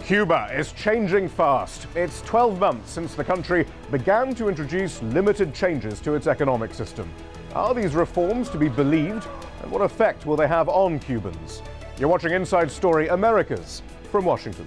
Cuba is changing fast. It's 12 months since the country began to introduce limited changes to its economic system. Are these reforms to be believed, and what effect will they have on Cubans? You're watching Inside Story Americas from Washington.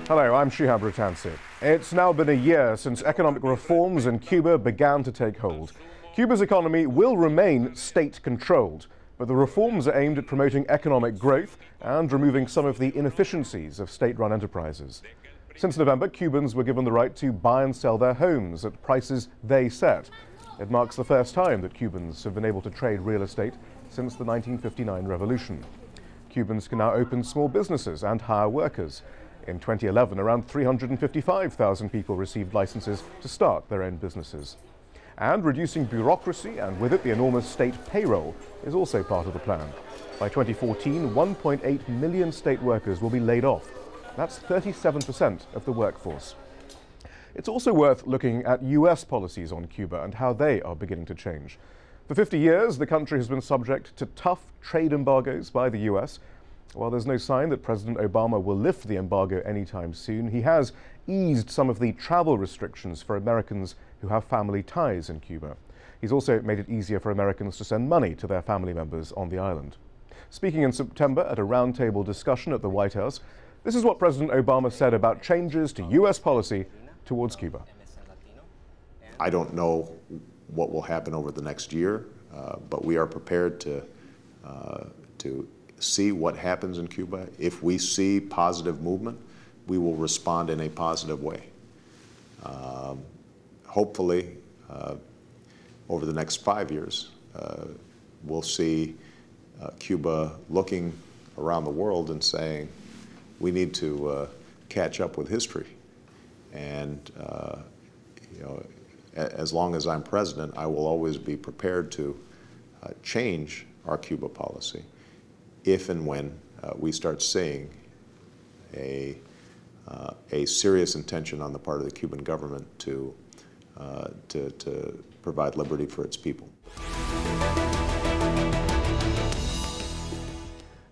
Hello, I'm Shihab Ratansi. It's now been a year since economic reforms in Cuba began to take hold. Cuba's economy will remain state-controlled, but the reforms are aimed at promoting economic growth and removing some of the inefficiencies of state-run enterprises. Since November, Cubans were given the right to buy and sell their homes at prices they set. It marks the first time that Cubans have been able to trade real estate since the 1959 revolution. Cubans can now open small businesses and hire workers. In 2011, around 355,000 people received licenses to start their own businesses. And reducing bureaucracy, and with it the enormous state payroll, is also part of the plan. By 2014, 1.8 million state workers will be laid off. That's 37% of the workforce. It's also worth looking at US policies on Cuba and how they are beginning to change. For 50 years, the country has been subject to tough trade embargoes by the US. While there's no sign that President Obama will lift the embargo anytime soon, he has eased some of the travel restrictions for Americans who have family ties in Cuba. He's also made it easier for Americans to send money to their family members on the island. Speaking in September at a roundtable discussion at the White House, this is what President Obama said about changes to US policy towards Cuba. I don't know what will happen over the next year, but we are prepared to see what happens in Cuba. If we see positive movement, we will respond in a positive way. Hopefully, over the next 5 years, we'll see Cuba looking around the world and saying, we need to catch up with history. And as long as I'm president, I will always be prepared to change our Cuba policy if and when we start seeing a serious intention on the part of the Cuban government to provide liberty for its people.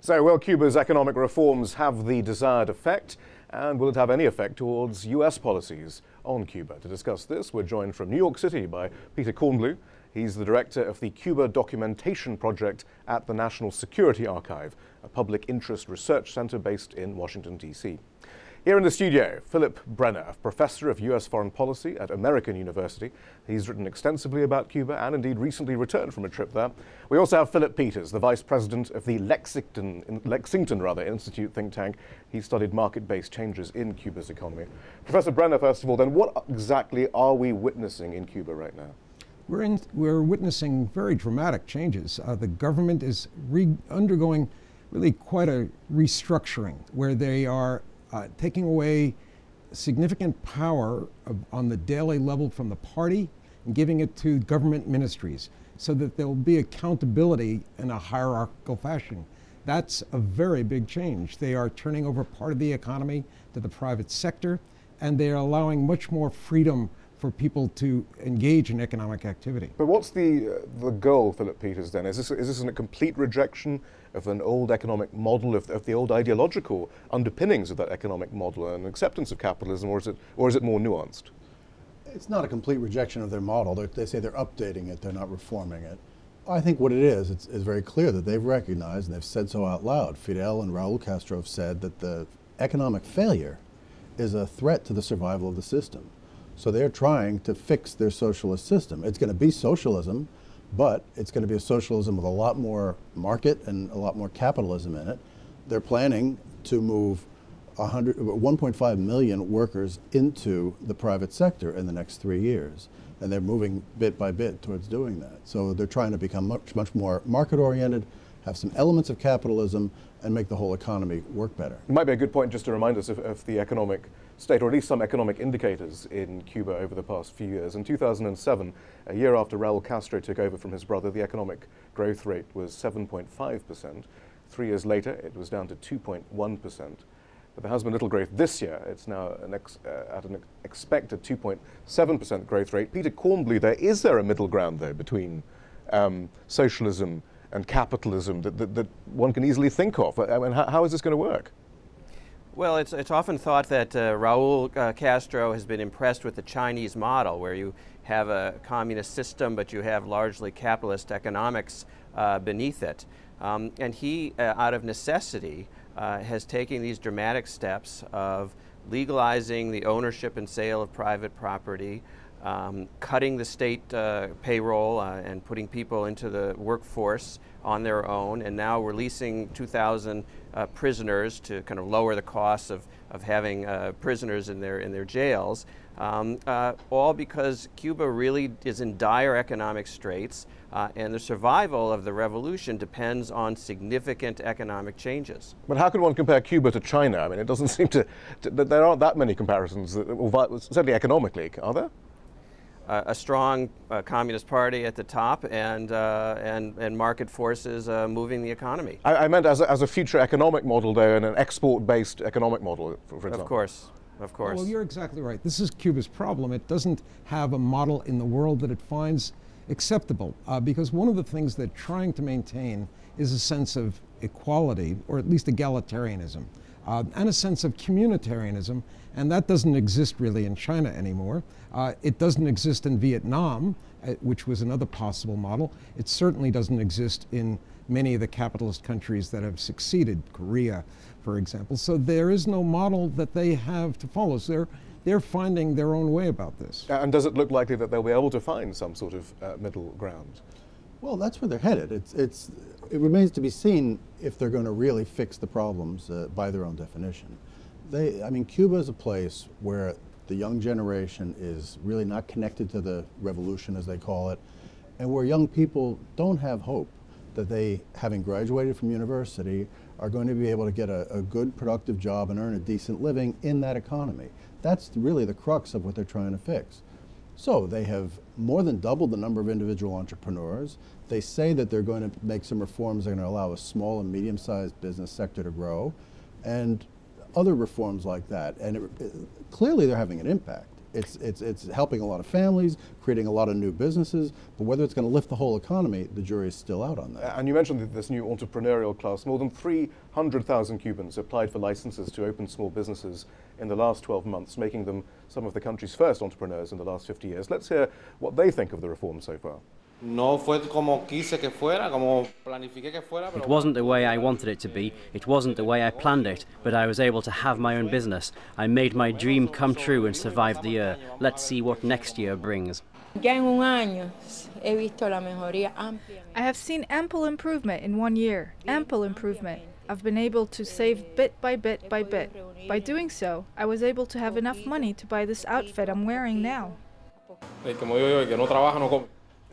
So will Cuba's economic reforms have the desired effect, and will it have any effect towards US policies on Cuba? To discuss this, we're joined from New York City by Peter Kornbluh. He's the director of the Cuba Documentation Project at the National Security Archive, a public interest research center based in Washington, D.C. Here in the studio, Philip Brenner, a professor of U.S. foreign policy at American University. He's written extensively about Cuba and indeed recently returned from a trip there. We also have Philip Peters, the vice president of the Lexington Institute think tank. He studied market-based changes in Cuba's economy. Professor Brenner, first of all, then what exactly are we witnessing in Cuba right now? We're witnessing very dramatic changes. The government is undergoing really quite a restructuring, where they are taking away significant power on the daily level from the party and giving it to government ministries so that there will be accountability in a hierarchical fashion. That's a very big change. They are turning over part of the economy to the private sector, and they are allowing much more freedom for people to engage in economic activity. But what's the goal, Philip Peters, then? Is this a complete rejection of an old economic model, of the old ideological underpinnings of that economic model, and acceptance of capitalism, or is it more nuanced? It's not a complete rejection of their model. They say they're updating it, they're not reforming it. I think what it is, it's very clear that they've recognized, and they've said so out loud, Fidel and Raul Castro have said that the economic failure is a threat to the survival of the system. So they're trying to fix their socialist system. It's going to be socialism, but it's going to be a socialism with a lot more market and a lot more capitalism in it. They're planning to move 1.5 million workers into the private sector in the next 3 years. And they're moving bit by bit towards doing that. So they're trying to become much more market-oriented, have some elements of capitalism, and make the whole economy work better. It might be a good point just to remind us of the economic state, or at least some economic indicators in Cuba over the past few years. In 2007, a year after Raul Castro took over from his brother, the economic growth rate was 7.5%. 3 years later, it was down to 2.1%. but there has been little growth this year. It's now at an expected 2.7% growth rate. Peter Kornbluh there, is there a middle ground, though, between socialism and capitalism that one can easily think of? I mean, how is this going to work? Well, it's often thought that Raul Castro has been impressed with the Chinese model, where you have a communist system, but you have largely capitalist economics beneath it. And he, out of necessity, has taken these dramatic steps of legalizing the ownership and sale of private property, cutting the state payroll and putting people into the workforce on their own, and now releasing 2,000 prisoners to kind of lower the costs of having prisoners in their jails, all because Cuba really is in dire economic straits, and the survival of the revolution depends on significant economic changes. But how can one compare Cuba to China? I mean, it doesn't seem there aren't that many comparisons, certainly economically, are there? A strong communist party at the top and market forces moving the economy. I meant as a future economic model, though, and an export-based economic model, for example. Of course. Well, you're exactly right. This is Cuba's problem. It doesn't have a model in the world that it finds acceptable, because one of the things they're trying to maintain is a sense of equality, or at least egalitarianism, and a sense of communitarianism, and that doesn't exist really in China anymore. It doesn't exist in Vietnam, which was another possible model. It certainly doesn't exist in many of the capitalist countries that have succeeded, Korea, for example. So there is no model that they have to follow. So they're finding their own way about this. And does it look likely that they'll be able to find some sort of middle ground? Well, that's where they're headed. It remains to be seen if they're going to really fix the problems by their own definition. I mean, Cuba is a place where the young generation is really not connected to the revolution, as they call it, and where young people don't have hope that they, having graduated from university, are going to be able to get a good, productive job and earn a decent living in that economy. That's really the crux of what they're trying to fix. So they have more than doubled the number of individual entrepreneurs. They say that they're going to make some reforms that are going to allow a small and medium-sized business sector to grow, and other reforms like that. And clearly they're having an impact. It's helping a lot of families, creating a lot of new businesses, but whether it's going to lift the whole economy, the jury is still out on that. And you mentioned this new entrepreneurial class. More than 300,000 Cubans applied for licenses to open small businesses in the last 12 months, making them some of the country's first entrepreneurs in the last 50 years. Let's hear what they think of the reform so far. No fue como quise que fuera, como planifiqué que fuera. It wasn't the way I wanted it to be. It wasn't the way I planned it, but I was able to have my own business. I made my dream come true and survived the year. Let's see what next year brings. I have seen ample improvement in 1 year. Ample improvement. I've been able to save bit by bit by bit. By doing so, I was able to have enough money to buy this outfit I'm wearing now.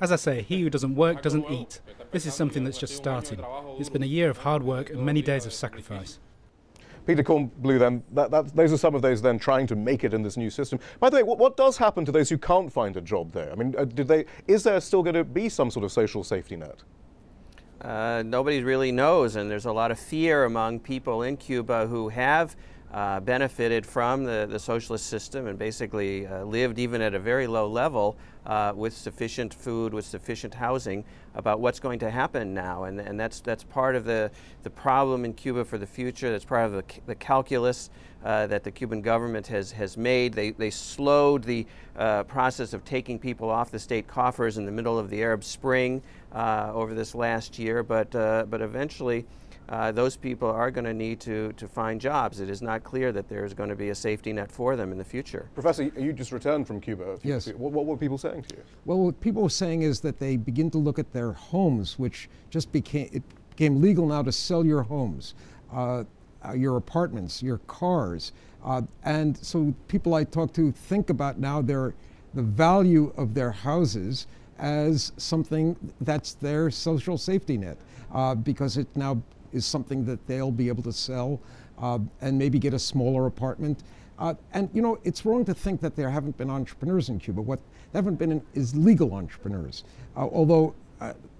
As I say, he who doesn't work doesn't eat. This is something that's just starting. It's been a year of hard work and many days of sacrifice. Peter Kornbluh, then, those are some of those then trying to make it in this new system. By the way, what does happen to those who can't find a job there? I mean, is there still going to be some sort of social safety net? Nobody really knows, and there's a lot of fear among people in Cuba who have benefited from the socialist system and basically lived even at a very low level with sufficient food, with sufficient housing, about what's going to happen now. And that's part of the problem in Cuba for the future. That's part of the calculus that the Cuban government has made. They slowed the process of taking people off the state coffers in the middle of the Arab Spring over this last year, but eventually those people are going to need to find jobs. It is not clear that there's going to be a safety net for them in the future. Professor, you just returned from Cuba. Yes. What were people saying to you? Well, what people were saying is that they begin to look at their homes, which just became legal now to sell your homes, your apartments, your cars. And so people I talk to think about now the value of their houses as something that's their social safety net, because it now is something that they'll be able to sell and maybe get a smaller apartment. And you know, it's wrong to think that there haven't been entrepreneurs in Cuba. What there haven't been is legal entrepreneurs. Although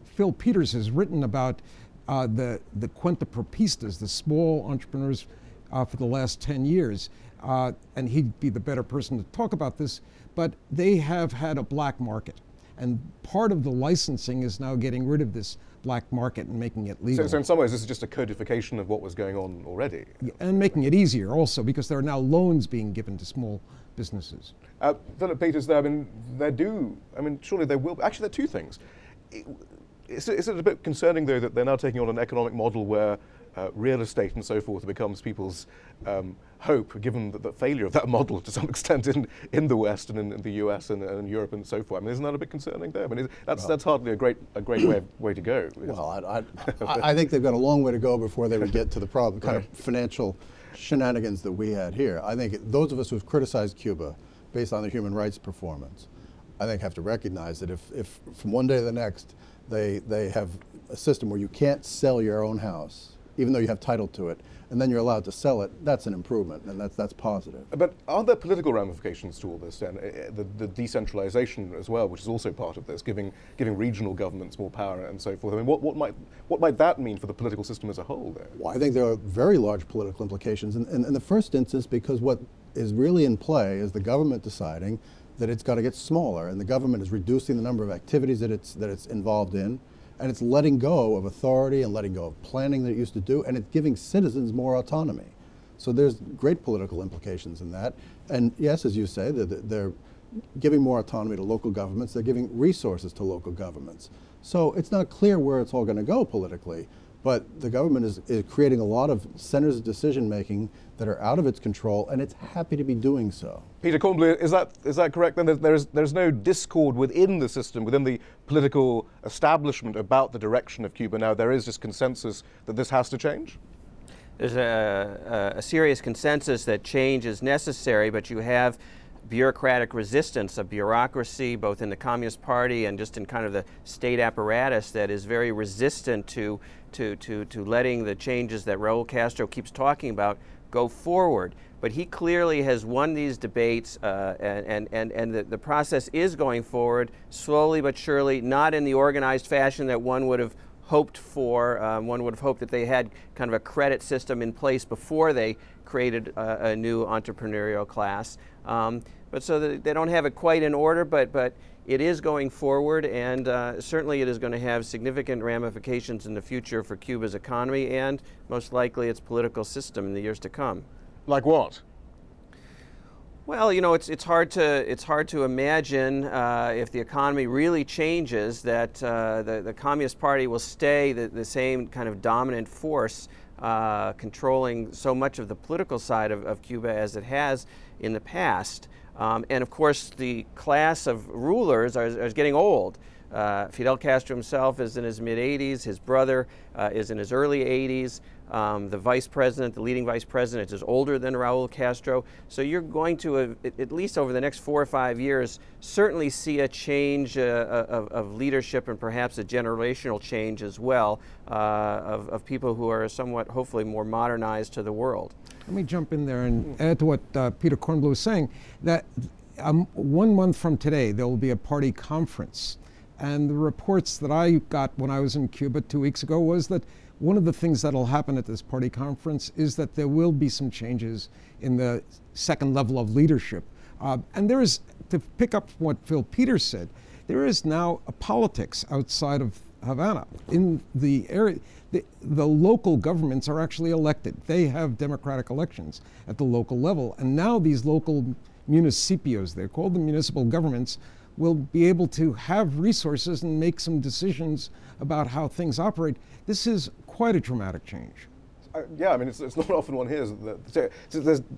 Phil Peters has written about the cuentapropistas, the small entrepreneurs for the last 10 years. And he'd be the better person to talk about this, but they have had a black market. And part of the licensing is now getting rid of this black market and making it legal. So in some ways, this is just a codification of what was going on already. And making it easier also, because there are now loans being given to small businesses. Philip Peters, there, surely there will, actually there are two things. Is it a bit concerning, though, that they're now taking on an economic model where real estate and so forth becomes people's hope, given the failure of that model to some extent in the West and in the US and Europe and so forth? I mean, isn't that a bit concerning there? I mean, that's hardly a great way to go. Well, I think they've got a long way to go before they would get to the problem, kind of financial shenanigans that we had here. I think those of us who've criticized Cuba based on the human rights performance, I think have to recognize that if from one day to the next they have a system where you can't sell your own house, even though you have title to it, and then you're allowed to sell it, that's an improvement, and that's positive. But are there political ramifications to all this then? The decentralization as well, which is also part of this, giving regional governments more power and so forth. I mean, what might that mean for the political system as a whole there? Well, I think there are very large political implications. In the first instance, because what is really in play is the government deciding that it's got to get smaller, and the government is reducing the number of activities that it's involved in, and it's letting go of authority and letting go of planning that it used to do, and it's giving citizens more autonomy. So there's great political implications in that. And yes, as you say, they're giving more autonomy to local governments, they're giving resources to local governments. So it's not clear where it's all going to go politically, but the government is creating a lot of centers of decision making that are out of its control, and it's happy to be doing so. Peter Kornbluh, is that correct? Then there's no discord within the system, within the political establishment about the direction of Cuba now. There is just consensus that this has to change? There's a serious consensus that change is necessary, but you have bureaucratic resistance, a bureaucracy both in the Communist Party and just in kind of the state apparatus that is very resistant to letting the changes that Raul Castro keeps talking about go forward. But he clearly has won these debates, and the process is going forward slowly but surely, not in the organized fashion that one would have hoped for. One would have hoped that they had kind of a credit system in place before they created a new entrepreneurial class. But so that they don't have it quite in order, but it is going forward, and certainly it is going to have significant ramifications in the future for Cuba's economy and most likely its political system in the years to come. Like what? Well, you know, it's hard to imagine if the economy really changes that the Communist Party will stay the same kind of dominant force controlling so much of the political side of Cuba as it has in the past. And of course, the class of rulers is getting old. Fidel Castro himself is in his mid-80s. His brother is in his early 80s. The vice president, the leading vice president, is older than Raul Castro. So you're going to, at least over the next 4 or 5 years, certainly see a change of leadership and perhaps a generational change as well of people who are somewhat, hopefully, more modernized to the world. Let me jump in there and add to what Peter Kornbluh was saying, that 1 month from today, there will be a party conference. And the reports that I got when I was in Cuba 2 weeks ago was that one of the things that will happen at this party conference is that there will be some changes in the second level of leadership. And there is, to pick up what Phil Peters said, there is now a politics outside of Havana. In the area, the local governments are actually elected. They have democratic elections at the local level. And now these local municipios, they're called the municipal governments, will be able to have resources and make some decisions about how things operate. This is quite a dramatic change. Yeah, I mean, it's not often one hears that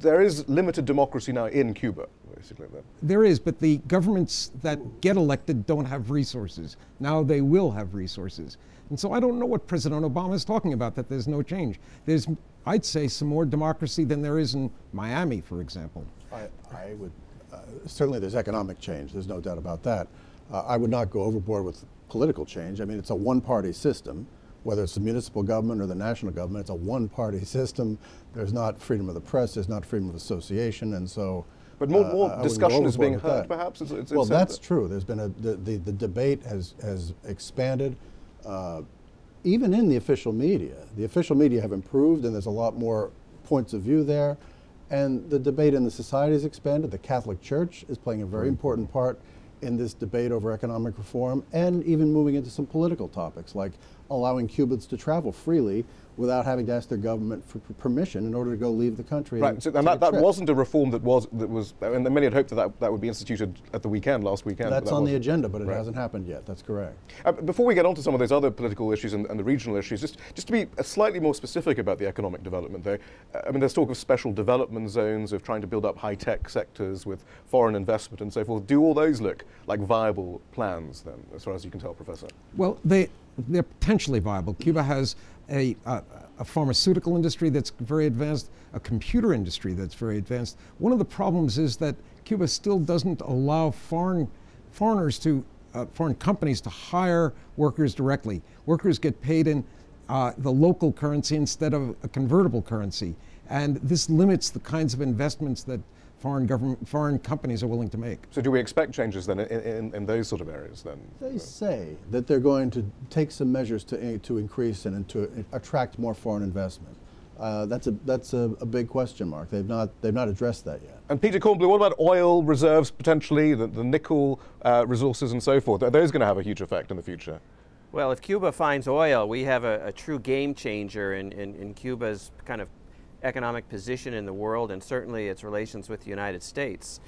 there is limited democracy now in Cuba, basically. There is, but the governments that get elected don't have resources. Now they will have resources. And so I don't know what President Obama is talking about, that there's no change. There's, I'd say, some more democracy than there is in Miami, for example. I would, certainly there's economic change, there's no doubt about that. I would not go overboard with political change. I mean, it's a one-party system. Whether it's the municipal government or the national government, it's a one-party system. There's not freedom of the press, there's not freedom of association, and so... But more discussion is being heard, perhaps? Well, that's true. There's been the debate has expanded, even in the official media. The official media have improved, and there's a lot more points of view there. And the debate in the society has expanded. The Catholic Church is playing a very important part in this debate over economic reform, and even moving into some political topics like allowing Cubans to travel freely without having to ask their government for permission in order to go leave the country. Right, and that wasn't a reform that was, and many had hoped that would be instituted at the weekend, last weekend. That's on the agenda, but it hasn't happened yet. That's correct. Before we get on to some of those other political issues and the regional issues, just to be slightly more specific about the economic development, though, I mean, there's talk of special development zones, of trying to build up high-tech sectors with foreign investment and so forth. Do all those look like viable plans, then, as far as you can tell, Professor? Well, they're potentially viable. Cuba has a pharmaceutical industry that's very advanced, a computer industry that's very advanced. One of the problems is that Cuba still doesn't allow foreign companies to hire workers directly. Workers get paid in the local currency instead of a convertible currency. And this limits the kinds of investments that foreign companies are willing to make. So do we expect changes then in those sort of areas then? They say that they're going to take some measures to increase and to attract more foreign investment. That's a big question mark. They've not addressed that yet. And Peter Kornbluh, what about oil reserves potentially, the nickel resources and so forth? Are those going to have a huge effect in the future? Well, if Cuba finds oil, we have a true game changer in Cuba's kind of economic position in the world, and certainly its relations with the United States.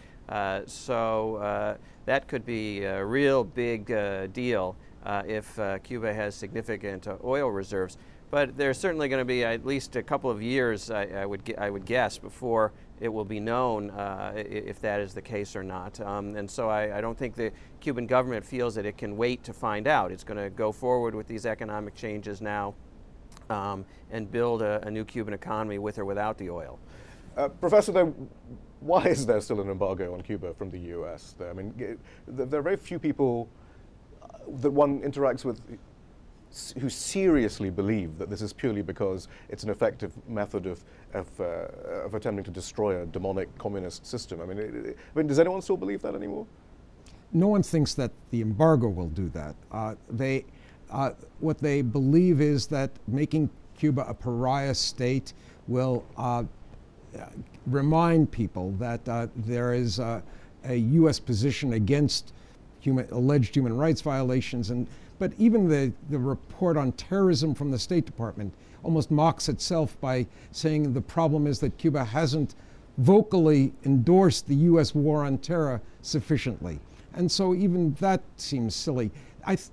So that could be a real big deal if Cuba has significant oil reserves. But there's certainly going to be at least a couple of years, I would guess, before it will be known if that is the case or not. And so I don't think the Cuban government feels that it can wait to find out. It's going to go forward with these economic changes now and build a new Cuban economy with or without the oil. Professor, though, why is there still an embargo on Cuba from the US? I mean, there are very few people that one interacts with who seriously believe that this is purely because it's an effective method of attempting to destroy a demonic communist system. I mean, does anyone still believe that anymore? No one thinks that the embargo will do that. What they believe is that making Cuba a pariah state will remind people that there is a U.S. position against alleged human rights violations. But even the report on terrorism from the State Department almost mocks itself by saying the problem is that Cuba hasn't vocally endorsed the U.S. war on terror sufficiently. And so even that seems silly.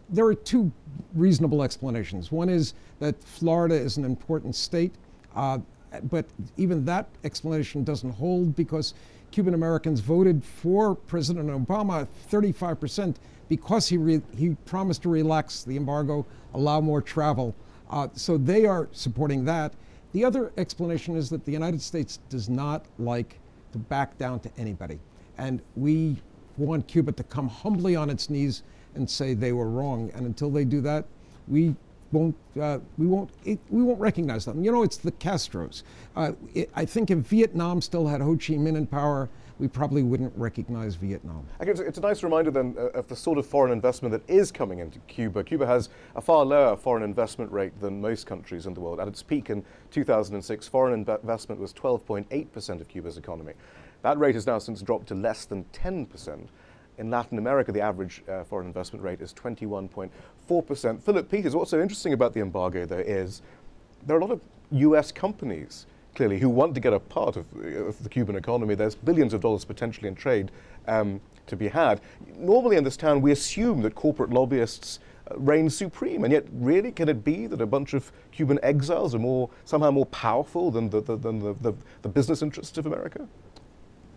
There are two reasonable explanations. One is that Florida is an important state, but even that explanation doesn't hold because Cuban Americans voted for President Obama 35% because he promised to relax the embargo, allow more travel. So they are supporting that. The other explanation is that the United States does not like to back down to anybody. And we want Cuba to come humbly on its knees and say they were wrong. And until they do that, we won't recognize them. You know, it's the Castros. I think if Vietnam still had Ho Chi Minh in power, we probably wouldn't recognize Vietnam. It's a nice reminder then of the sort of foreign investment that is coming into Cuba. Cuba has a far lower foreign investment rate than most countries in the world. At its peak in 2006, foreign investment was 12.8% of Cuba's economy. That rate has now since dropped to less than 10%. In Latin America, the average foreign investment rate is 21.4%. Philip Peters, what's so interesting about the embargo, though, is there are a lot of US companies, clearly, who want to get a part of the Cuban economy. There's billions of dollars potentially in trade to be had. Normally in this town, we assume that corporate lobbyists reign supreme, and yet really, can it be that a bunch of Cuban exiles are somehow more powerful than the business interests of America?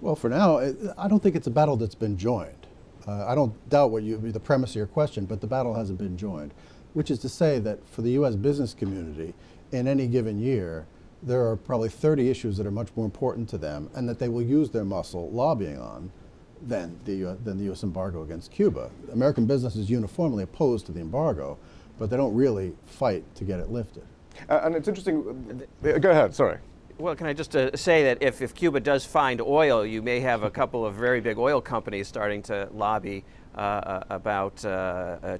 Well, for now, I don't think it's a battle that's been joined. I don't doubt the premise of your question, but the battle hasn't been joined, which is to say that for the U.S. business community, in any given year, there are probably 30 issues that are much more important to them and that they will use their muscle lobbying on than the U.S. embargo against Cuba. American business is uniformly opposed to the embargo, but they don't really fight to get it lifted. And it's interesting. Go ahead, sorry. Well, can I just say that if Cuba does find oil, you may have a couple of very big oil companies starting to lobby about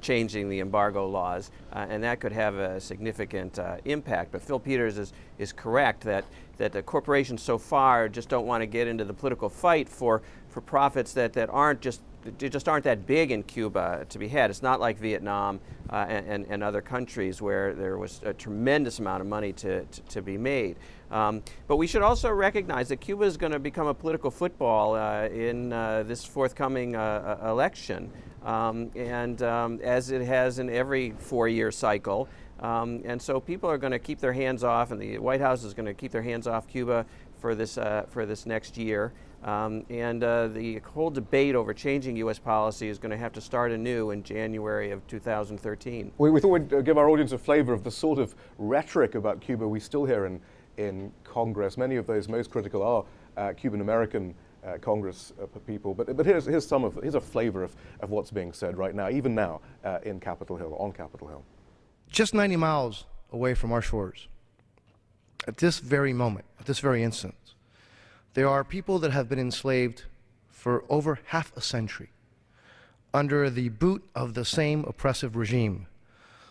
changing the embargo laws, and that could have a significant impact. But Phil Peters is correct that that the corporations so far just don't want to get into the political fight for profits that aren't just aren't that big in Cuba to be had. It's not like Vietnam and other countries where there was a tremendous amount of money to be made. But we should also recognize that Cuba is going to become a political football in this forthcoming election, as it has in every 4-year cycle. And so people are going to keep their hands off, and the White House is going to keep their hands off Cuba for this next year. The whole debate over changing U.S. policy is going to have to start anew in January of 2013. We thought we'd give our audience a flavor of the sort of rhetoric about Cuba we still hear in Congress. Many of those most critical are Cuban-American Congress people. But here's a flavor of what's being said right now, even now in Capitol Hill, on Capitol Hill. Just 90 miles away from our shores, at this very moment, at this very instant, there are people that have been enslaved for over half a century under the boot of the same oppressive regime,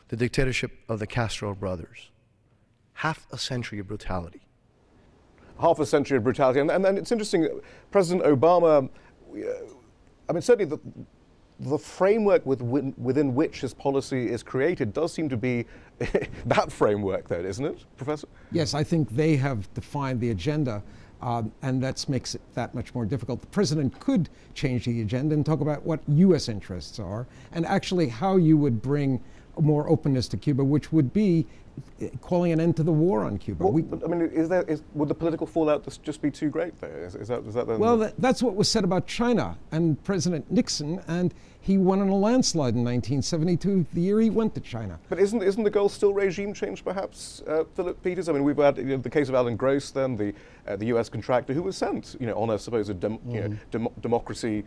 the dictatorship of the Castro brothers. Half a century of brutality. Half a century of brutality. And it's interesting, President Obama, I mean, certainly the framework within which his policy is created does seem to be that framework, though, isn't it, Professor? Yes, I think they have defined the agenda. And that makes it that much more difficult. The president could change the agenda and talk about what U.S. interests are and actually how you would bring more openness to Cuba, which would be calling an end to the war on Cuba. Well, I mean, would the political fallout just be too great there? Is that the... Well, that's what was said about China and President Nixon, and he won in a landslide in 1972, the year he went to China. But isn't the goal still regime change, perhaps, Philip Peters? I mean, we've had the case of Alan Gross, then the U.S. contractor who was sent, on a supposed democracy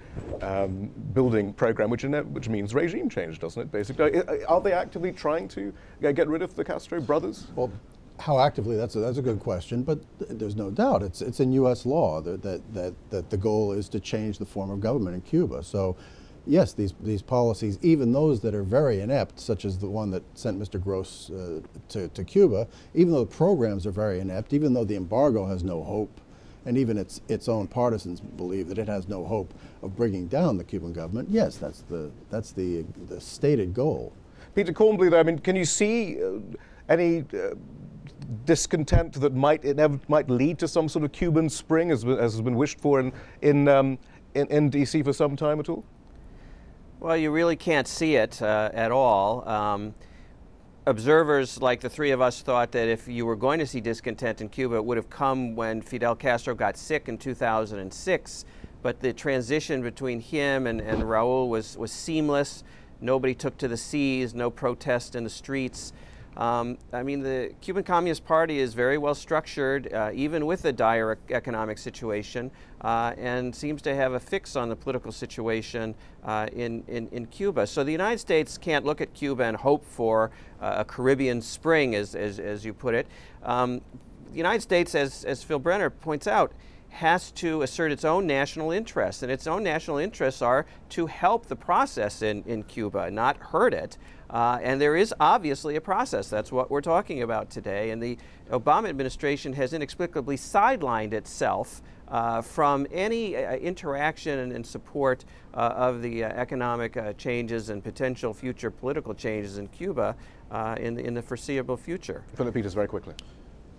building program, which means regime change, doesn't it? Basically, are they actively trying to get rid of the Castro brothers? Well, how actively? That's a good question, but there's no doubt it's in U.S. law that the goal is to change the form of government in Cuba. So, yes, these policies, even those that are very inept, such as the one that sent Mr. Gross to Cuba, even though the programs are very inept, even though the embargo has no hope, and even its own partisans believe that it has no hope of bringing down the Cuban government, yes, that's the stated goal. Peter Kornbluh, though, I mean, can you see any discontent that might lead to some sort of Cuban spring, as has been wished for in D.C. for some time at all? Well, you really can't see it at all. Observers like the three of us thought that if you were going to see discontent in Cuba, it would have come when Fidel Castro got sick in 2006. But the transition between him and Raul was seamless. Nobody took to the seas, no protest in the streets. I mean, the Cuban Communist Party is very well structured, even with a dire economic situation, and seems to have a fix on the political situation in Cuba. So the United States can't look at Cuba and hope for a Caribbean spring, as you put it. The United States, as Phil Brenner points out, has to assert its own national interests, and its own national interests are to help the process in Cuba, not hurt it. And there is obviously a process. That's what we're talking about today. And the Obama administration has inexplicably sidelined itself from any interaction and support of the economic changes and potential future political changes in Cuba in the foreseeable future. Philip Peters, very quickly.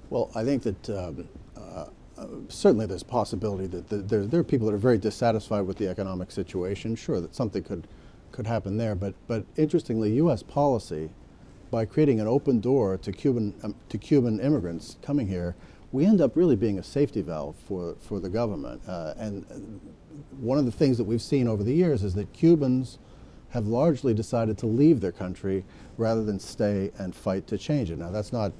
Well, I think that certainly there's a possibility that there are people that are very dissatisfied with the economic situation. Sure, that something could happen there, but interestingly, U.S. policy, by creating an open door to Cuban immigrants coming here, we end up really being a safety valve for the government. And one of the things that we've seen over the years is that Cubans have largely decided to leave their country rather than stay and fight to change it. Now, that's not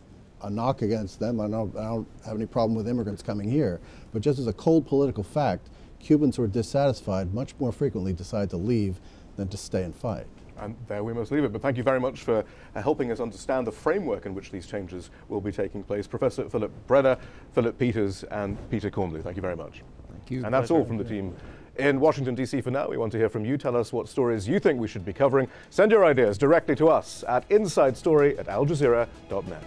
a knock against them. I don't have any problem with immigrants coming here, but just as a cold political fact, Cubans who are dissatisfied much more frequently decide to leave than to stay and fight. And there we must leave it. But thank you very much for helping us understand the framework in which these changes will be taking place. Professor Philip Brenner, Philip Peters, and Peter Kornbluh, thank you very much. Thank you. And that's all from the team in Washington, D.C. for now. We want to hear from you. Tell us what stories you think we should be covering. Send your ideas directly to us at insidestory@aljazeera.net.